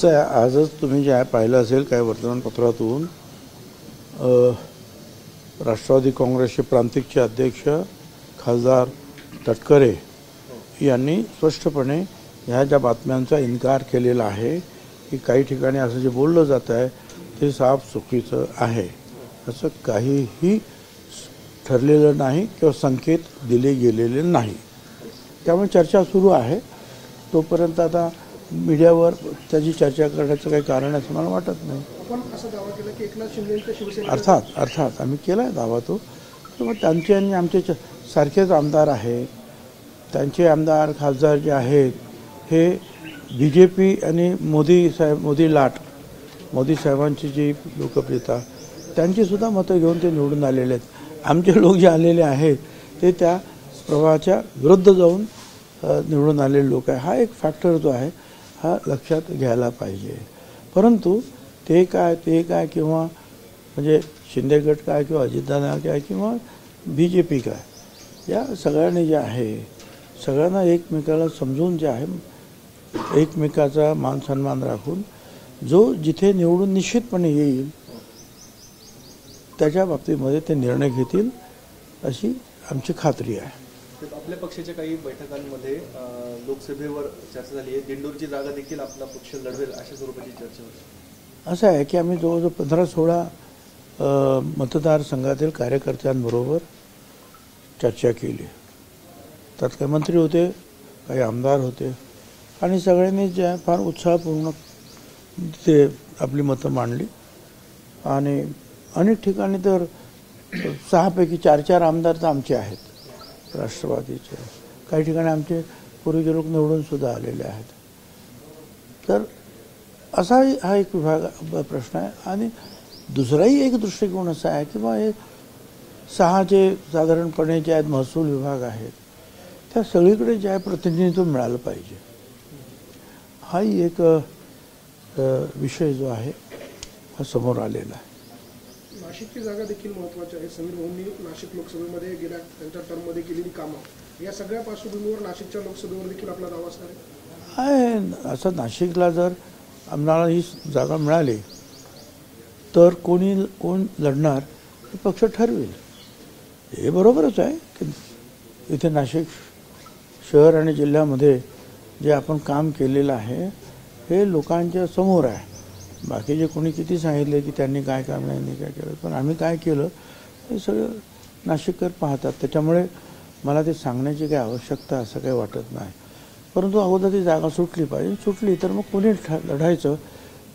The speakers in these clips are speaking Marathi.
आजच तुम्ही जे पाहिलं असेल काही वर्तमानपत्रातून राष्ट्रवादी काँग्रेसचे प्रांतिकचे अध्यक्ष खासदार तटकरे यांनी स्पष्टपणे ह्या ज्या बातम्यांचा इन्कार केलेला आहे की काही ठिकाणी असं जे बोललं जात आहे ते साफ चुकीचं आहे, असं काहीही ठरलेलं नाही किंवा संकेत दिले गेलेले नाही. त्यामुळे चर्चा सुरू आहे. तोपर्यंत आता मीडियावर त्याची चर्चा करण्याचं काही कारण असं मला वाटत नाही. आपण असा दावा केला की एकनाथ शिंदेंच्या शिवसेना अर्थात आम्ही केला आहे दावा तो. मग त्यांचे आणि आमचे सारखेच आमदार आहेत. त्यांचे आमदार खासदार जे आहेत हे BJP आणि मोदी साहेबांची जी लोकप्रियता त्यांचीसुद्धा मतं घेऊन ते निवडून आलेले आहेत. आमचे लोक जे आलेले आहेत ते त्या प्रवाहाच्या विरुद्ध जाऊन निवडून आलेले लोक आहे. हा एक फॅक्टर जो आहे हा लक्षात घ्यायला पाहिजे. परंतु ते काय किंवा म्हणजे शिंदे गट काय किंवा अजितदादा काय किंवा BJP काय, या सगळ्यांनी जे आहे सगळ्यांना एकमेकाला समजून जे आहे एकमेकाचा मान सन्मान राखून जो जिथे निवडून निश्चितपणे येईल त्याच्या बाबतीमध्ये ते निर्णय घेतील अशी आमची खात्री आहे. आपल्या पक्षाच्या काही बैठकांमध्ये लोकसभेवर चर्चा झाली आहे. दिंडोरची जागा देखील आपला पक्ष लढवेल अशा स्वरूपाची चर्चा होती. असं आहे की आम्ही जवळजवळ 15-16 मतदारसंघातील कार्यकर्त्यांबरोबर चर्चा केली. त्यात काही मंत्री होते, काही आमदार होते आणि सगळ्यांनी जे फार उत्साहपूर्ण ते आपली मतं मांडली. आणि अनेक ठिकाणी तर 6 पैकी 4 आमदार तर आमचे आहेत राष्ट्रवादीचे. काही ठिकाणी आमचे पूर्वीचे लोक निवडून सुद्धा आलेले आहेत. तर असा हा एक प्रश्न आहे. आणि दुसराही एक दृष्टिकोन असा आहे की बा हे 6 जे साधारणपणे जे आहेत महसूल विभाग आहेत त्या सगळीकडे जे आहे प्रतिनिधित्व मिळालं पाहिजे. हाही एक विषय जो आहे हा समोर आलेला आहे. नाशिकची जागा देखील महत्त्वाची आहे. समीर भाऊंनी नाशिक लोकसभेमध्ये गेल्या त्यांच्या टर्ममध्ये केलेली कामं या सगळ्या पार्श्वभूमीवर नाशिकच्या लोकसभेवर देखील आपला दावा असणार आहे. असं नाशिकला जर आम्हाला ही जागा मिळाली तर कोण लढणार हे पक्ष ठरवेल. हे बरोबरच आहे की इथे नाशिक शहर आणि जिल्ह्यामध्ये जे आपण काम केलेलं आहे हे लोकांच्या समोर आहे. बाकीचे कोणी किती सांगितले की त्यांनी काय काम नाही काय केलं, पण आम्ही काय केलं हे सगळं नाशिककर पाहतात. त्याच्यामुळे मला ते सांगण्याची काही आवश्यकता असं काही वाटत नाही. परंतु अगोदर ती जागा सुटली पाहिजे. सुटली तर मग कोणी लढायचं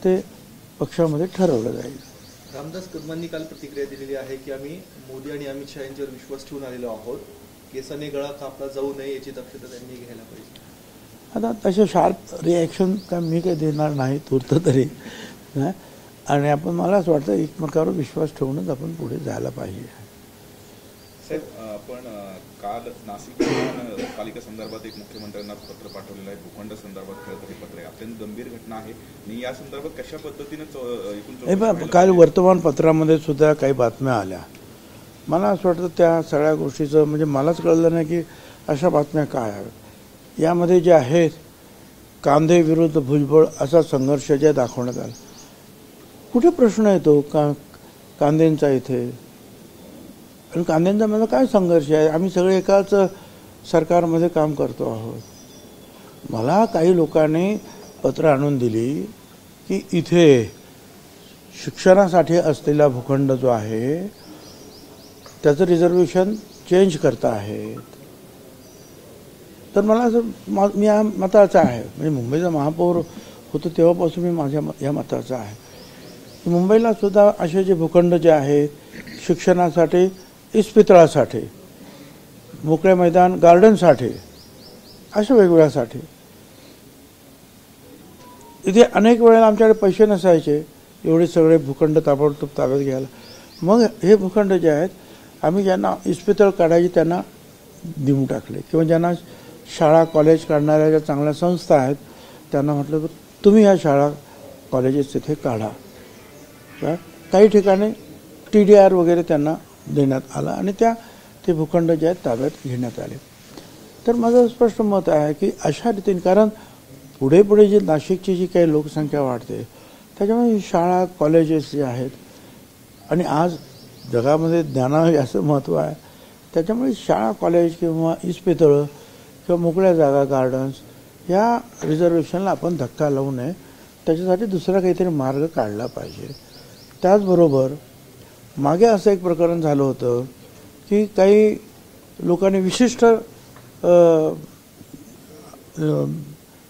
ते पक्षामध्ये ठरवलं जाईल. रामदास कदमांनी काल प्रतिक्रिया दिलेली आहे की आम्ही मोदी आणि अमित शहा यांच्यावर विश्वास ठेवून आलेलो आहोत. केसाने गळा कापला जाऊ नये याची दक्षता त्यांनी घ्यायला पाहिजे. आता तसे शार्प रिॲक्शन काय मी काही देणार नाही तूर्त तरी. आणि आपण मला असं वाटतं एकमेकावर विश्वास ठेवूनच आपण पुढे जायला पाहिजे. साहेब, आपण काल नाशिक पालिका संदर्भात एक मुख्यमंत्र्यांना पत्र पाठवलेलं आहे. भूखंड संदर्भात खरं हे पत्र आहे. अत्यंत गंभीर घटना आहे आणि या संदर्भात कशा पद्धतीने काल वर्तमानपत्रामध्ये सुद्धा काही बातम्या आल्या. मला असं वाटतं त्या सगळ्या गोष्टीचं म्हणजे मलाच कळलं नाही की अशा बातम्या काय आहेत. यामध्ये जे आहेत कांदे विरुद्ध भुजबळ असा संघर्ष जे दाखवण्यात आला. कुठे प्रश्न येतो कांद्यांचा इथे? आणि कांद्यांचा मला काय संघर्ष आहे? आम्ही सगळे एकाच सरकारमध्ये काम करतो आहोत. मला काही लोकांनी पत्र आणून दिली की इथे शिक्षणासाठी असलेला भूखंड जो आहे त्याचं रिझर्वेशन चेंज करता आहेत. तर मला असं मी या मताचा आहे. म्हणजे मुंबईचा महापौर होतो तेव्हापासून मी या मताचा आहे. मुंबईला सुद्धा असे जे भूखंड जे आहेत शिक्षणासाठी, इस्पितळासाठी, मोकळे मैदान, गार्डनसाठी, अशा वेगवेगळ्यासाठी इथे अनेक वेळेला आमच्याकडे पैसे नसायचे एवढे सगळे भूखंड ताबडतोब ताब्यात घ्यायला. मग हे भूखंड जे आहेत आम्ही ज्यांना इस्पितळ काढायची त्यांना देऊन टाकले किंवा ज्यांना शाळा कॉलेज काढणाऱ्या ज्या चांगल्या संस्था आहेत त्यांना म्हटलं की तुम्ही ह्या शाळा कॉलेजेस तिथे काढा. काही ठिकाणी TDR वगैरे त्यांना देण्यात आला आणि ते भूखंड जे आहेत ताब्यात घेण्यात आले. तर माझं स्पष्ट मत आहे की अशा रीतीने, कारण पुढे पुढे जी नाशिकची जी काही लोकसंख्या वाढते त्याच्यामुळे शाळा कॉलेजेस जे आहेत आणि आज जगामध्ये ज्ञानाला जास्त महत्त्व आहे त्याच्यामुळे शाळा कॉलेज किंवा इस्पितळं किंवा मोकळ्या जागा गार्डन्स या रिझर्वेशनला आपण धक्का लावू नये त्याच्यासाठी दुसरा काहीतरी मार्ग काढला पाहिजे. त्याचबरोबर मागे असं एक प्रकरण झालं होतं की काही लोकांनी विशिष्ट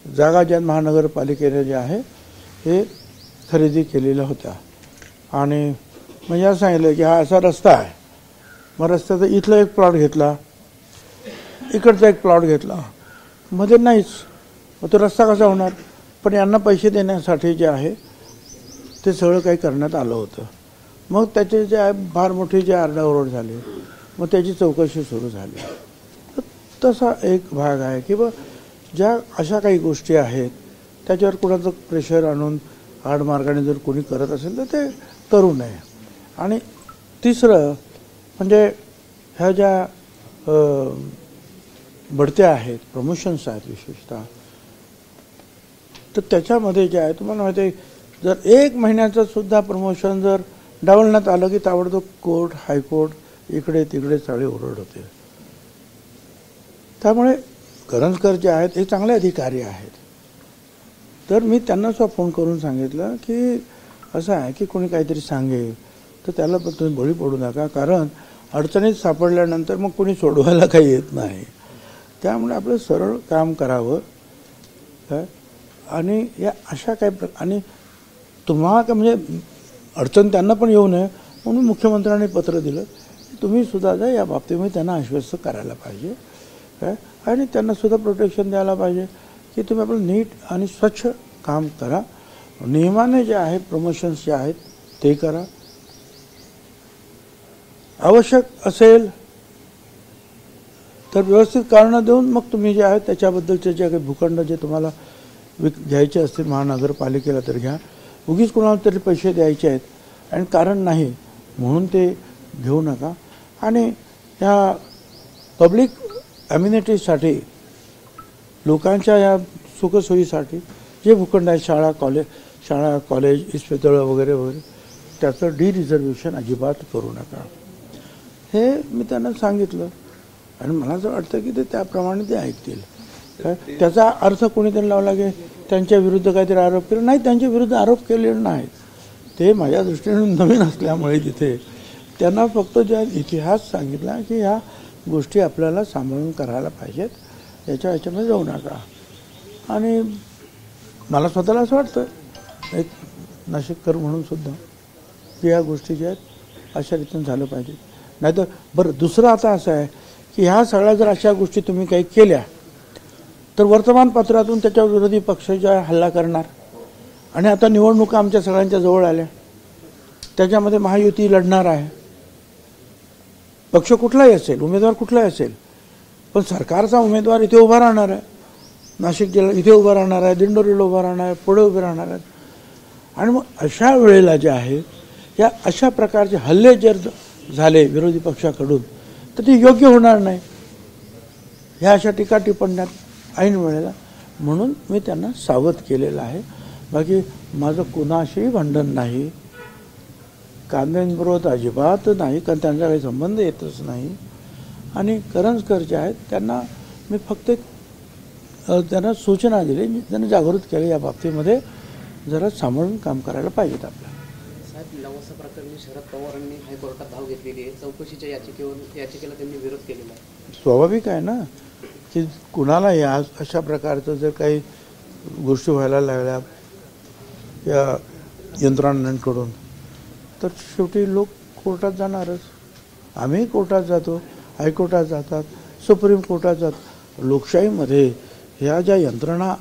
जागा ज्या महानगरपालिकेने जे आहे हे खरेदी केलेल्या होत्या आणि म्हणजे असं सांगितलं की हा असा रस्ता आहे मग रस्त्याचा इथला एक प्लॉट घेतला इकडचा एक प्लॉट घेतला मध्ये नाहीच मग तो रस्ता कसा होणार. पण यांना पैसे देण्यासाठी जे आहे ते सगळं काही करण्यात आलं होतं. मग त्याचे जे आहे फार मोठी जे आरडाओरड झाली मग त्याची चौकशी सुरू झाली. तसा एक भाग आहे की बा ज्या अशा काही गोष्टी आहेत त्याच्यावर कुणाचं प्रेशर आणून हार्डमार्गाने जर कोणी करत असेल तर ते करू नये. आणि तिसरं म्हणजे ह्या ज्या बढत्या आहेत प्रमोशन्स आहेत विशेषतः तर त्याच्यामध्ये जे आहे तुम्हाला माहिती आहे जर 1 महिन्याचं सुद्धा प्रमोशन जर डावलण्यात आलं की ताबडतोब कोर्ट हायकोर्ट इकडे तिकडे सगळे ओरड होते. त्यामुळे करंजकर जे आहेत हे चांगले अधिकारी आहेत. तर मी त्यांना सुद्धा फोन करून सांगितलं की असं आहे की कोणी काहीतरी सांगेल तर त्याला पण तुम्ही बळी पडू नका कारण अडचणीत सापडल्यानंतर मग कोणी सोडवायला काही येत नाही. त्यामुळे आपलं सरळ काम करावं काय आणि या अशा काही आणि तुम्हाला काय म्हणजे अडचण त्यांना पण येऊ नये म्हणून मुख्यमंत्र्यांनी पत्र दिलं तुम्ही सुद्धा जा या बाबतीमध्ये त्यांना आश्वस्त करायला पाहिजे काय आणि त्यांना सुद्धा प्रोटेक्शन द्यायला पाहिजे की तुम्ही आपलं नीट आणि स्वच्छ काम करा. नियमाने जे आहे प्रमोशन्स जे आहेत ते करा. आवश्यक असेल तर व्यवस्थित कारणं देऊन मग तुम्ही जे आहे त्याच्याबद्दलचे जे काही भूखंड जे तुम्हाला घ्यायचे असतील महानगरपालिकेला तर घ्या. उगीच कोणाला तरी पैसे द्यायचे आहेत आणि कारण नाही म्हणून ते घेऊ नका. आणि ह्या पब्लिक अम्युनिटीसाठी लोकांच्या या सुखसोयीसाठी जे भूखंड आहे शाळा कॉलेज इस्पितळं वगैरे वगैरे त्याचं रिझर्वेशन अजिबात करू नका हे मी त्यांना सांगितलं आणि मला असं वाटतं की ते त्याप्रमाणे ते ऐकतील. त्याचा अर्थ कोणीतरी लावला की त्यांच्या विरुद्ध काहीतरी आरोप केले नाही. त्यांच्या विरुद्ध आरोप केलेले नाहीत. ते माझ्या दृष्टीने नवीन असल्यामुळे तिथे त्यांना फक्त ज्या इतिहास सांगितला की ह्या गोष्टी आपल्याला सांभाळून करायला पाहिजेत याच्यामध्ये जाऊ नका. आणि मला स्वतःला असं वाटतं एक नाशिककर म्हणून सुद्धा की ह्या गोष्टी ज्या आहेत अशा रीतीने झालं पाहिजे. नाहीतर बरं दुसरं आता असं आहे की ह्या सगळ्या जर अशा गोष्टी तुम्ही काही केल्या तर वर्तमानपत्रातून त्याच्यावर विरोधी पक्ष ज्या हल्ला करणार आणि आता निवडणुका आमच्या सगळ्यांच्या जवळ आल्या त्याच्यामध्ये महायुती लढणार आहे. पक्ष कुठलाही असेल उमेदवार कुठलाही असेल पण सरकारचा उमेदवार इथे उभा राहणार आहे. नाशिक जिल्हा इथे उभा राहणार आहे दिंडोरीला उभा राहणार आहे पुढे उभे राहणार आहेत. आणि मग अशा वेळेला जे आहे या अशा प्रकारचे हल्ले जर झाले विरोधी पक्षाकडून तर ते योग्य होणार नाही. ह्या अशा टीका टिप्पण्यात ऐन वेळेला म्हणून मी त्यांना सावध केलेलं आहे. बाकी माझं कुणाशीही भांडण नाही कांद्यांबरोबर अजिबात नाही कारण त्यांचा काही संबंध येतच नाही. आणि करंजकर जे आहेत त्यांना मी फक्त त्यांना सूचना दिली त्यांना जागृत केले या बाबतीमध्ये जरा सांभाळून काम करायला पाहिजेत आपल्याला. साहेब लवासा प्रकरणी शरद पवारांनी हायकोर्टात धाव घेतलेली आहे. चौकशीच्या याचिकेला त्यांनी विरोध केलेला आहे. स्वाभाविक आहे ना की कुणाला या अशा प्रकारचं जर काही गोष्टी व्हायला लागल्या या यंत्रणांकडून तर शेवटी लोक कोर्टात जाणारच. आम्ही कोर्टात जातो हायकोर्टात जातात सुप्रीम कोर्टात जातात. लोकशाहीमध्ये ह्या ज्या यंत्रणा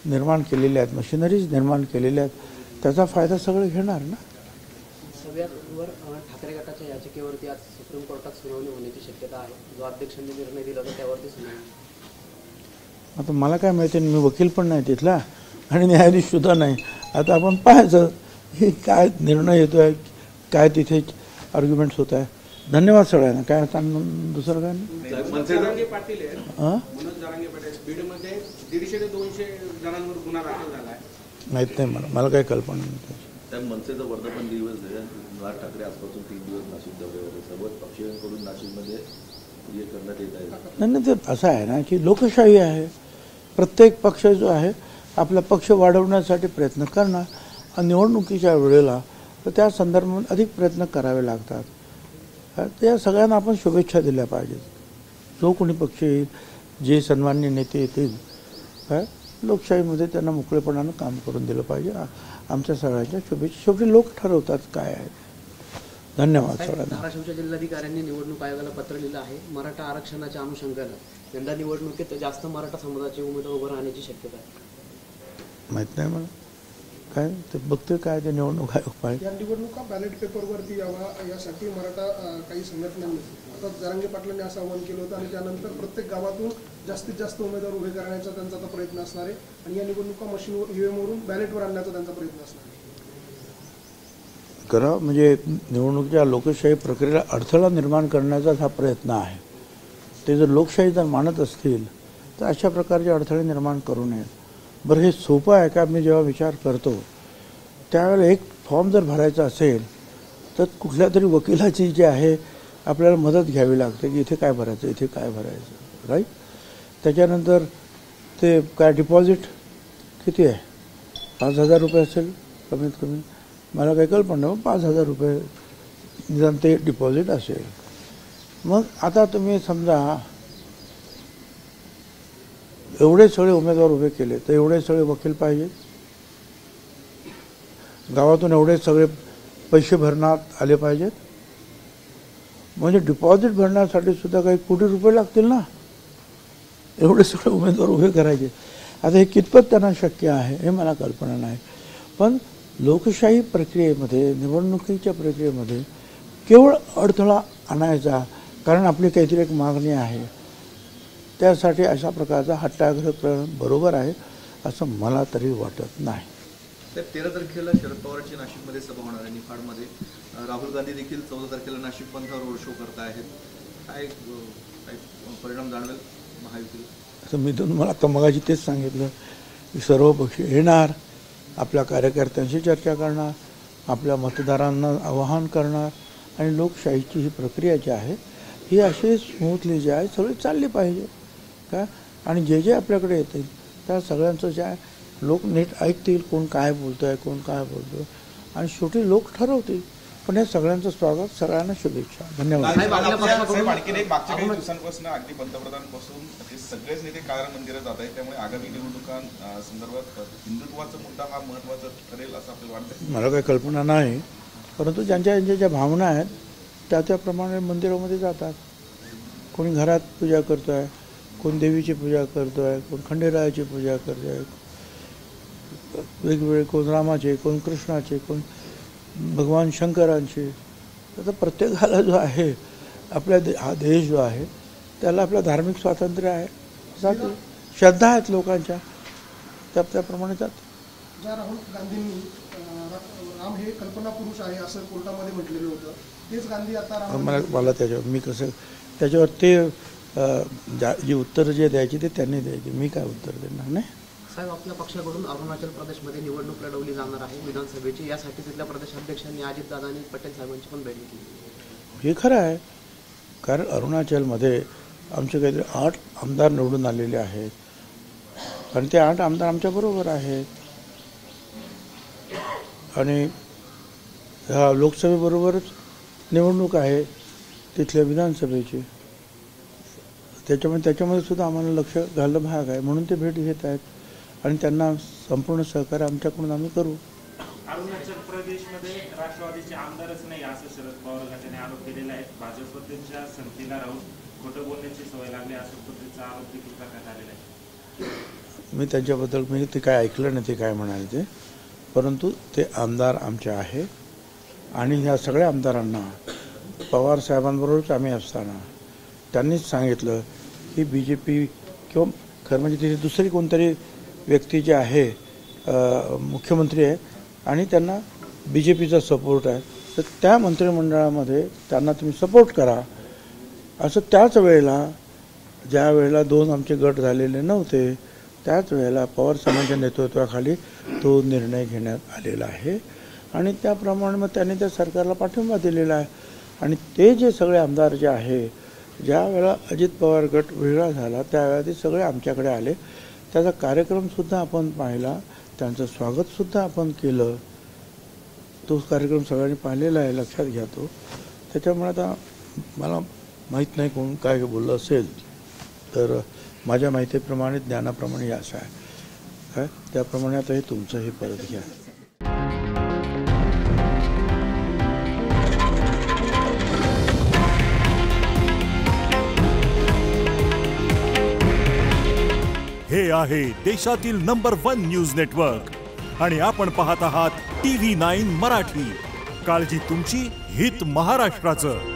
निर्माण केलेल्या आहेत मशिनरीज निर्माण केलेल्या आहेत त्याचा फायदा सगळे घेणार ना. सगळ्यावर ठाकरे गटाच्या याचिकेवरती आज सुप्रीम कोर्टात सुनावणी होण्याची शक्यता आहे. जो अध्यक्षांनी निर्णय दिला होता त्यावरती सुनावणी. आता मला काय माहिती मी वकील पण नाही तिथला आणि न्यायाधीश सुद्धा नाही. आता आपण पाहायचं की काय निर्णय येतो आहे काय तिथे आर्ग्युमेंट्स होत आहे धन्यवाद सगळ्यांना. काय दुसरं काय नाही. मनोज जरांगे पाटील आहेत. हां मनोज जरांगे पाटील बीडमध्ये 150 ते 200 जणांवर गुन्हा दाखल झाला आहे. माहीत नाही मला काही कल्पना नाही. त्या मनसेचा वर्धापन दिवस आहे. राज ठाकरे आजपासून 3 दिवस नाशिक दौऱ्यावर आहे. सर्वच पक्षीयांकडून नाशिकमध्ये हे करण्यात येत आहे. नाही ते असं आहे ना की लोकशाही आहे. प्रत्येक पक्ष जो आहे आपला पक्ष वाढवण्यासाठी प्रयत्न करणार आणि निवडणुकीच्या वेळेला तर त्या संदर्भात अधिक प्रयत्न करावे लागतात. त्या सगळ्यांना आपण शुभेच्छा दिल्या पाहिजेत. जो कोणी पक्ष येईल, जे सन्माननीय नेते येतील, लोकशाहीमध्ये त्यांना मोकळेपणानं काम करून दिलं पाहिजे. आमच्या सगळ्यांच्या शुभेच्छा. शेवटी लोक ठरवतात काय आहे. धन्यवाद सगळ्यांना. धाराशिवच्या जिल्हाधिकाऱ्यांनी निवडणूक आयोगाला पत्र लिहिलं आहे. मराठा आरक्षणाच्या अनुषंगानं यंदा निवडणुकीत जास्त मराठा समाजाचे उमेदवार उभं राहण्याची शक्यता आहे. माहीत नाही मला काय ते बघते काय ते निवडणूक आयोग पाहिजे. या निवडणुका बॅलेट पेपरवरती यावा यासाठी मराठा काही संघटनांनी आता जरांगे पाटलांनी असं आवाहन केलं होतं आणि त्यानंतर प्रत्येक गावातून जास्तीत जास्त उमेदवार उभे करण्याचा त्यांचा आता प्रयत्न असणार आहे आणि या निवडणुका मशीनवर ईव्हीएमवरून बॅलेटवर आणण्याचा त्यांचा प्रयत्न असणार आहे. करा म्हणजे निवडणुकीच्या लोकशाही प्रक्रियेला अडथळा निर्माण करण्याचाच हा प्रयत्न आहे. ते जर लोकशाही जर मानत असतील तर अशा प्रकारचे अडथळे निर्माण करू नयेत. बरं हे सोपं आहे का? मी जेव्हा विचार करतो त्यावेळेला एक फॉर्म जर भरायचा असेल तर कुठल्या तरी वकिलाची जी आहे आपल्याला मदत घ्यावी लागते की इथे काय भरायचं, इथे काय भरायचं, राईट. त्याच्यानंतर ते काय डिपॉझिट किती आहे? 5,000 रुपये असेल कमीत कमी. मला काही कल्पना नाही. 5,000 रुपये निदान ते डिपॉझिट असेल. मग आता तुम्ही समजा एवढे सगळे उमेदवार उभे केले तर एवढे सगळे वकील पाहिजे. गावातून एवढे सगळे पैसे भरण्यात आले पाहिजेत. म्हणजे डिपॉझिट भरण्यासाठी सुद्धा काही कोटी रुपये लागतील ना. एवढे सगळे उमेदवार उभे करायचे. आता हे कितपत त्यांना शक्य आहे हे मला कल्पना नाही. पण लोकशाही प्रक्रियेमध्ये, निवडणुकीच्या प्रक्रियेमध्ये केवळ अडथळा आणायचा कारण आपली काहीतरी एक मागणी आहे त्यासाठी अशा प्रकारचा हट्टाग्रह करणं बरोबर आहे असं मला तरी वाटत नाही. तर 13 तारखेला शरद पवारांची नाशिकमध्ये सभा होणार आहे निफाडमध्ये. राहुल गांधी देखील 14 तारखेला नाशिक पंथावर रोड शो करत आहेत. काय परिणाम जाणवेल महायुतीला? असं मी तुम्हाला आता मगाशी तेच सांगितलं की सर्व पक्ष येणार, आपल्या कार्यकर्त्यांशी चर्चा करणार, आपल्या मतदारांना आवाहन करणार आणि लोकशाहीची ही प्रक्रिया जी आहे ही अशी स्मूथली जी आहे सगळी चालली पाहिजे का. आणि जे जे आपल्याकडे येतील त्या सगळ्यांचं जे आहे लोक नीट ऐकतील कोण काय बोलतं आहे, कोण काय बोलतो आणि शेवटी लोक ठरवतील. पण हे सगळ्यांचं स्वागत, सगळ्यांना शुभेच्छा. धन्यवाद. साहेब, आणखीन एक मागच्या काही दिवसांपासून अगदी पंतप्रधानांपासून ते सगळेच नेते काळा मंदिरात जात आहेत. त्यामुळे आगामी निवडणुकांसंदर्भात हिंदुत्वाचा मुद्दा हा महत्त्वाचा ठरेल असं आपल्याला वाटतं. मला काही कल्पना नाही, परंतु ज्यांच्या ज्या भावना आहेत त्याप्रमाणे मंदिरामध्ये जातात. कोणी घरात पूजा करतो आहे, कोण देवीची पूजा करतो आहे, कोण खंडेरायाची पूजा करतो आहे, वेगवेगळे कोण रामाचे, कोण कृष्णाचे, कोण भगवान शंकरांचे. आता प्रत्येकाला जो आहे आपल्या हा देश जो आहे त्याला आपलं धार्मिक स्वातंत्र्य आहे, जाते श्रद्धा आहेत लोकांच्या त्याप्रमाणे जाते. ज्या राहुल गांधींनी राम हे कल्पना पुरुष आहे असं कोर्टामध्ये म्हटलेलं होतं तेच गांधी आता मला त्याच्यावर मी कसं त्याच्यावर ते जी उत्तरं जे द्यायची ते त्यांनी द्यायची, मी काय उत्तर देणार नाही. साहेब, आपल्या पक्षाकडून अरुणाचल प्रदेशमध्ये निवडणूक लढवली जाणार आहे विधानसभेची. यासाठी तिथल्या प्रदेशाध्यक्षांनी अजितदादा आणि पटेल साहेबांची पण बैठक केली. हे खरं आहे कारण अरुणाचलमध्ये आमचे काहीतरी 8 आमदार निवडून आलेले आहेत आणि ते 8 आमदार आमच्याबरोबर आहेत आणि ह्या लोकसभेबरोबरच निवडणूक आहे तिथल्या विधानसभेची. त्याच्यामध्ये सुद्धा आम्हाला लक्ष घालणं भाग आहे म्हणून ते भेट घेत आहेत आणि त्यांना संपूर्ण सहकार्य आमच्याकडून आम्ही करू. अरुणाचल प्रदेशमध्ये राष्ट्रवादीचे आमदारच नाही असं शरद पवार गटाने आरोप केलेला आहे. भाजपच्या संस्थेला राहून खोटं बोलण्याची सवय लागली असं पद्धतीचा आरोप देखील करण्यात आलेला आहे. मी त्यांच्याबद्दल मी ते काय ऐकलं नाही ते काय म्हणाले ते, परंतु ते आमदार आमचे आहे आणि ह्या सगळ्या आमदारांना पवार साहेबांबरोबरच आम्ही असताना त्यांनीच सांगितलं की BJP किंवा खरं म्हणजे तिथे दुसरी कोणतरी व्यक्ती जी आहे मुख्यमंत्री आहे आणि त्यांना BJPचा सपोर्ट आहे तर त्या मंत्रिमंडळामध्ये त्यांना तुम्ही सपोर्ट करा, असं त्याच वेळेला ज्या वेळेला 2 आमचे गट झालेले नव्हते त्याच वेळेला पवार साहेबांच्या नेतृत्वाखाली तो निर्णय घेण्यात आलेला आहे आणि त्याप्रमाणे मग त्यांनी त्या सरकारला पाठिंबा दिलेला आहे. आणि ते जे सगळे आमदार जे आहे, ज्या वेळेला अजित पवार गट वेगळा झाला त्यावेळेला ते सगळे आमच्याकडे आले, त्याचा कार्यक्रमसुद्धा आपण पाहिला, त्यांचं स्वागतसुद्धा आपण केलं. तो कार्यक्रम सगळ्यांनी पाहिलेला आहे, लक्षात घ्या तो. त्याच्यामुळे आता मला माहीत नाही कोण काय बोललं असेल, तर माझ्या माहितीप्रमाणे ज्ञानाप्रमाणे असं आहे काय, त्याप्रमाणे आता हे तुमचं हे परत घ्या. हे आहे देशातील नंबर 1 न्यूज नेटवर्क आणि आपण पाहत आहात TV9 मराठी. काळजी तुमची, हित महाराष्ट्राचं.